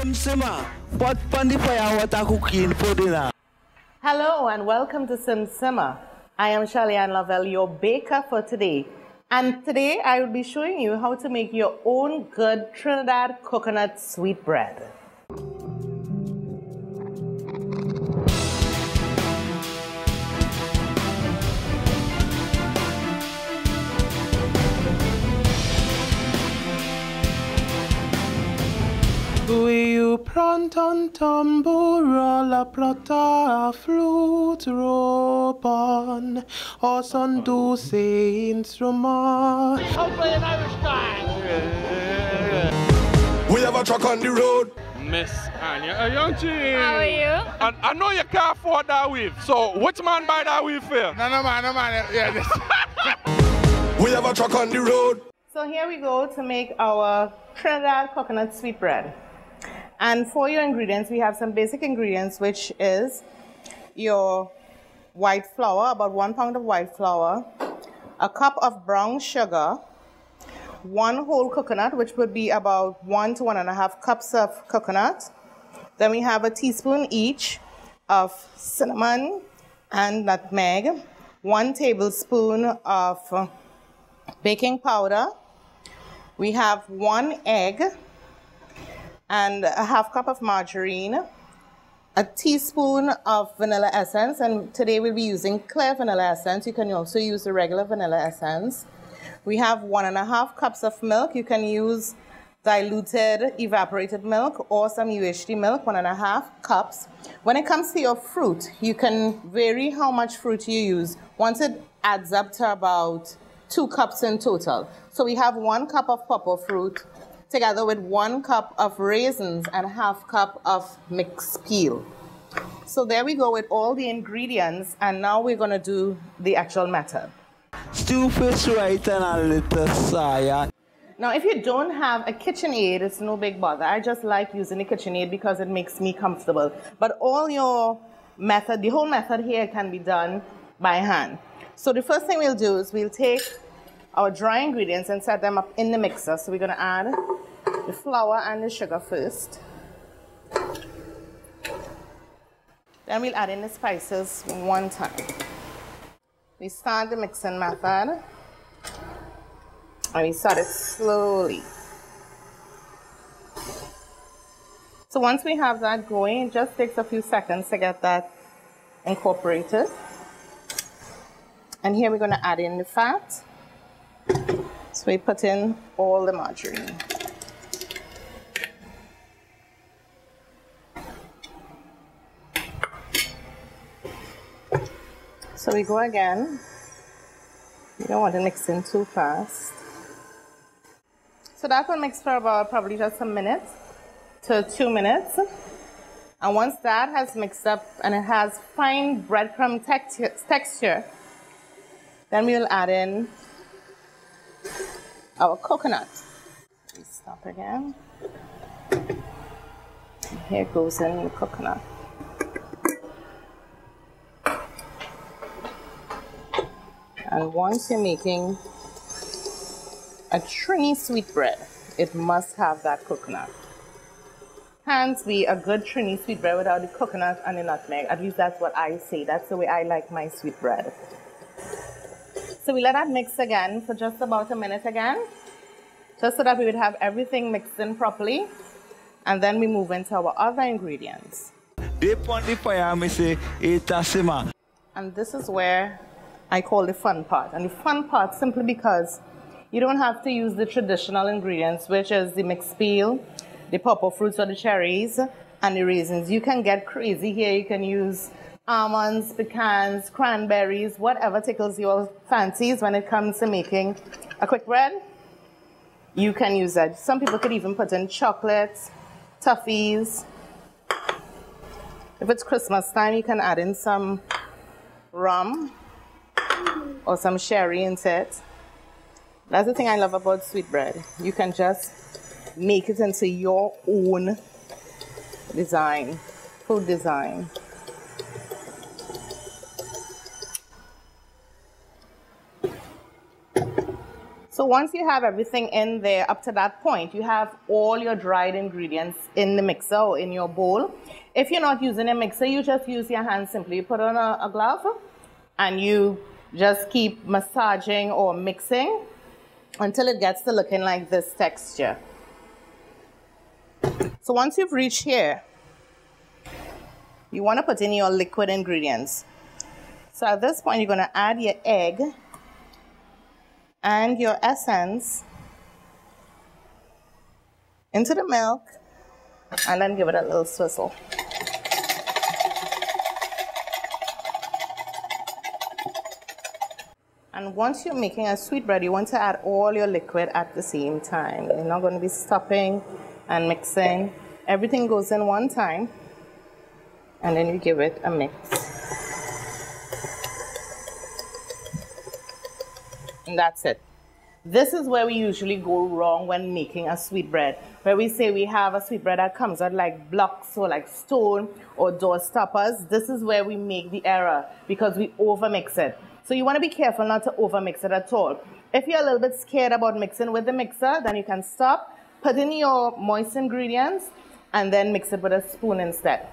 Sim Simma, pot pan the fire, what a cooking for dinner. Hello and welcome to Sim Simma. I am Shelly-Ann Lovell, your baker for today. And today I will be showing you how to make your own good Trinidad coconut sweetbread. You plant on tambora, la plata, flute, ropan, or son dulce instrument. I'll play an Irish guy. We have a truck on the road. Miss Anya, young G. How are you? And I know you can't afford that weave, so which man buy that weave for? No man. Yeah, we have a truck on the road. So here we go to make our Trinidad coconut sweetbread. And for your ingredients, we have some basic ingredients, which is your white flour, about 1 pound of white flour, a cup of brown sugar, 1 whole coconut, which would be about 1 to 1.5 cups of coconut. Then we have a teaspoon each of cinnamon and nutmeg, 1 tablespoon of baking powder. We have 1 egg, and a 1/2 cup of margarine, a teaspoon of vanilla essence, and today we'll be using clear vanilla essence. You can also use the regular vanilla essence. We have 1.5 cups of milk. You can use diluted evaporated milk or some UHT milk, 1.5 cups. When it comes to your fruit, you can vary how much fruit you use. Once it adds up to about 2 cups in total. So we have 1 cup of pawpaw fruit, together with 1 cup of raisins and 1/2 cup of mixed peel. So there we go with all the ingredients, and now we're going to do the actual method. Stew fish right and a little soya. Now if you don't have a KitchenAid, it's no big bother. I just like using the KitchenAid because it makes me comfortable. But all your method, the whole method here can be done by hand. So the first thing we'll do is we'll take our dry ingredients and set them up in the mixer. So we're going to add the flour and the sugar first. Then we'll add in the spices 1 time. We start the mixing method, and we start it slowly. So once we have that going, it just takes a few seconds to get that incorporated. And here we're going to add in the fat. So we put in all the margarine. So we go again. You don't want to mix in too fast. So that will mix for about probably just a minute to 2 minutes. And once that has mixed up and it has fine breadcrumb texture, then we will add in our coconut. We stop again. And here goes in the coconut. And once you're making a Trini sweetbread, it must have that coconut. Can't be a good Trini sweetbread without the coconut and the nutmeg. At least that's what I say. That's the way I like my sweetbread. So we let that mix again for just about a minute again, just so that we would have everything mixed in properly. And then we move into our other ingredients. Dip on the fire, me say, it's simmer. And this is where I call the fun part. And the fun part simply because you don't have to use the traditional ingredients, which is the mixed peel, the pawpaw fruits or the cherries, and the raisins. You can get crazy here. You can use almonds, pecans, cranberries, whatever tickles your fancies when it comes to making a quick bread. You can use that. Some people could even put in chocolates, toffees. If it's Christmas time, you can add in some rum or some sherry into it. That's the thing I love about sweetbread. You can just make it into your own design, food design. So once you have everything in there up to that point, you have all your dried ingredients in the mixer or in your bowl. If you're not using a mixer, you just use your hands simply. You put on a glove and you just keep massaging or mixing until it gets to looking like this texture. So once you've reached here, you want to put in your liquid ingredients. So at this point, you're going to add your egg and your essence into the milk and then give it a little swizzle. And once you're making a sweetbread, you want to add all your liquid at the same time. You're not going to be stopping and mixing. Everything goes in one time and then you give it a mix. And that's it. This is where we usually go wrong when making a sweetbread, where we say we have a sweetbread that comes out like blocks or like stone or door stoppers. This is where we make the error because we overmix it. So you want to be careful not to overmix it at all. If you're a little bit scared about mixing with the mixer, then you can stop, put in your moist ingredients, and then mix it with a spoon instead.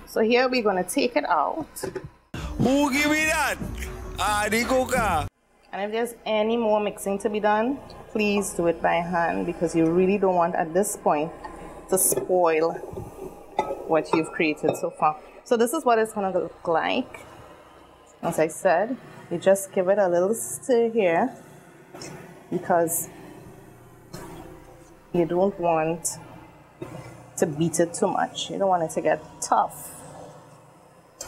So here we're going to take it out. Who give me that? The cooker. And if there's any more mixing to be done, please do it by hand because you really don't want at this point to spoil what you've created so far. So this is what it's going to look like. As I said, you just give it a little stir here because you don't want to beat it too much. You don't want it to get tough.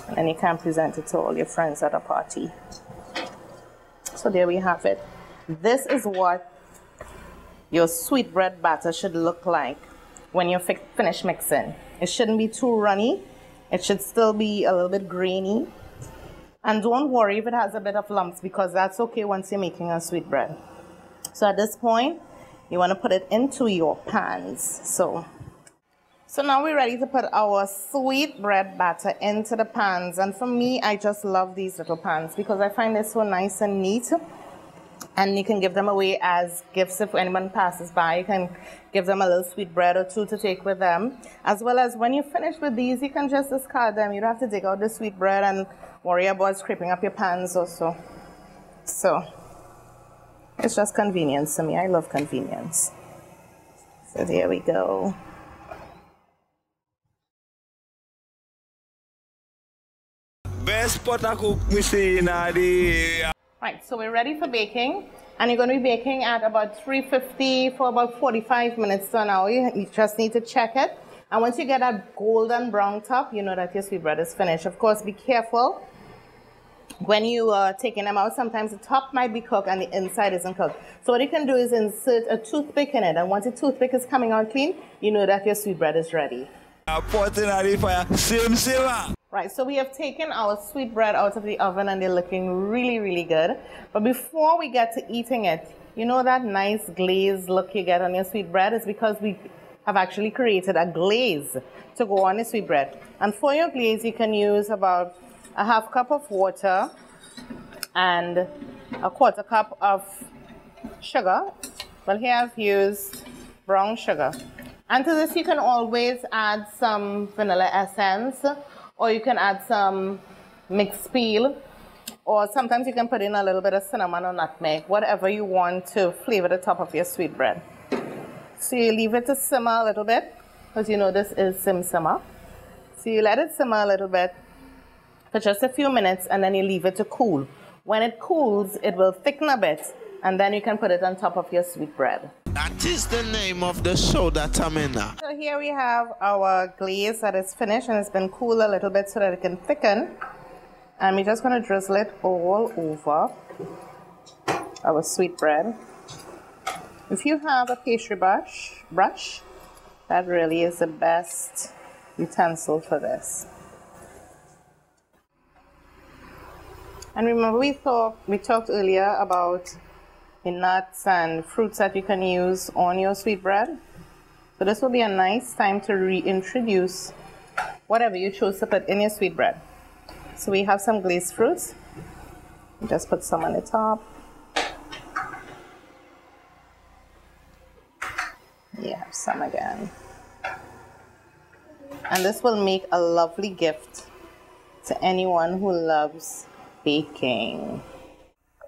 And then you can present it to all your friends at a party. So there we have it. This is what your sweetbread batter should look like when you finish mixing. It shouldn't be too runny. It should still be a little bit grainy. And don't worry if it has a bit of lumps because that's okay once you're making a sweetbread. So at this point, you want to put it into your pans. So now we're ready to put our sweetbread batter into the pans. And for me, I just love these little pans because I find they're so nice and neat. And you can give them away as gifts if anyone passes by. You can give them a little sweetbread or two to take with them. As well as when you finish with these, you can just discard them. You don't have to dig out the sweetbread and worry about scraping up your pans or so. So it's just convenience to me. I love convenience. So there we go. Best pot I cook me see in the... Right, so we're ready for baking. And you're going to be baking at about 350 for about 45 minutes to an hour. You just need to check it. And once you get that golden brown top, you know that your sweetbread is finished. Of course, be careful. When you are taking them out, sometimes the top might be cooked and the inside isn't cooked. So what you can do is insert a toothpick in it. And once the toothpick is coming out clean, you know that your sweetbread is ready. Pot in the fire. Sim Simma. Right, so we have taken our sweetbread out of the oven and they're looking really, really good. But before we get to eating it, you know that nice glazed look you get on your sweetbread is because we have actually created a glaze to go on the sweetbread. And for your glaze, you can use about a half cup of water and a quarter cup of sugar. Well, here I've used brown sugar. And to this, you can always add some vanilla essence, or you can add some mixed peel, or sometimes you can put in a little bit of cinnamon or nutmeg, whatever you want to flavor the top of your sweetbread. So you leave it to simmer a little bit, because you know this is Sim Simma. So you let it simmer a little bit for just a few minutes, and then you leave it to cool. When it cools, it will thicken a bit, and then you can put it on top of your sweetbread. That is the name of the show that I'm in now. So here we have our glaze that is finished and it's been cooled a little bit so that it can thicken. And we're just going to drizzle it all over our sweetbread. If you have a pastry brush, that really is the best utensil for this. And remember we talked earlier about the nuts and fruits that you can use on your sweetbread. So this will be a nice time to reintroduce whatever you chose to put in your sweetbread. So we have some glazed fruits. Just put some on the top. some again. And this will make a lovely gift to anyone who loves baking.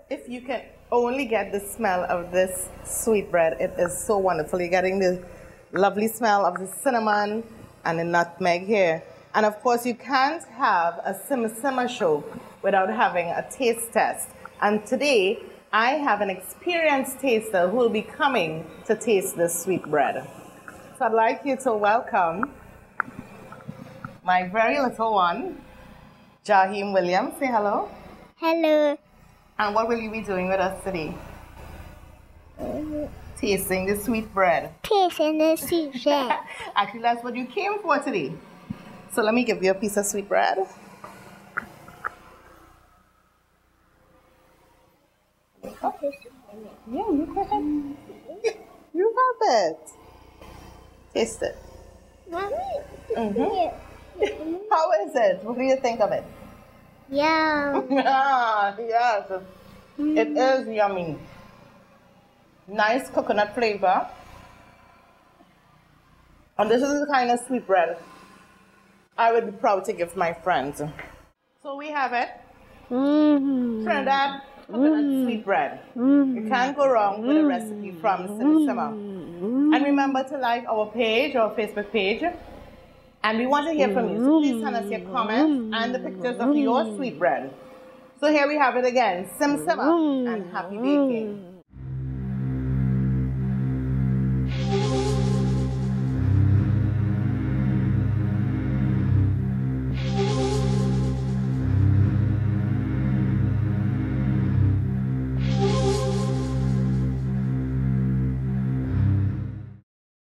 If you can only get the smell of this sweetbread, it is so wonderful. You're getting the lovely smell of the cinnamon and the nutmeg here. And of course, you can't have a Sim Simma show without having a taste test. And today, I have an experienced taster who will be coming to taste this sweetbread. So I'd like you to welcome my very little one, Jaheem Williams. Say hello. Hello. And what will you be doing with us today? Tasting the sweetbread. Tasting the sweetbread. Actually, that's what you came for today. So let me give you a piece of sweetbread. Yeah, you can. You have it. Taste it. Mommy. How is it? What do you think of it? Yum. Yes, it is yummy. Nice coconut flavor. And this is the kind of sweetbread I would be proud to give my friends. So we have it. Trinidad coconut sweetbread. You can't go wrong with a recipe from Sim Simma. And remember to like our page, our Facebook page. And we want to hear from you. So please send us your comments and the pictures of your sweetbread. So here we have it again. Sim Simma and happy baking.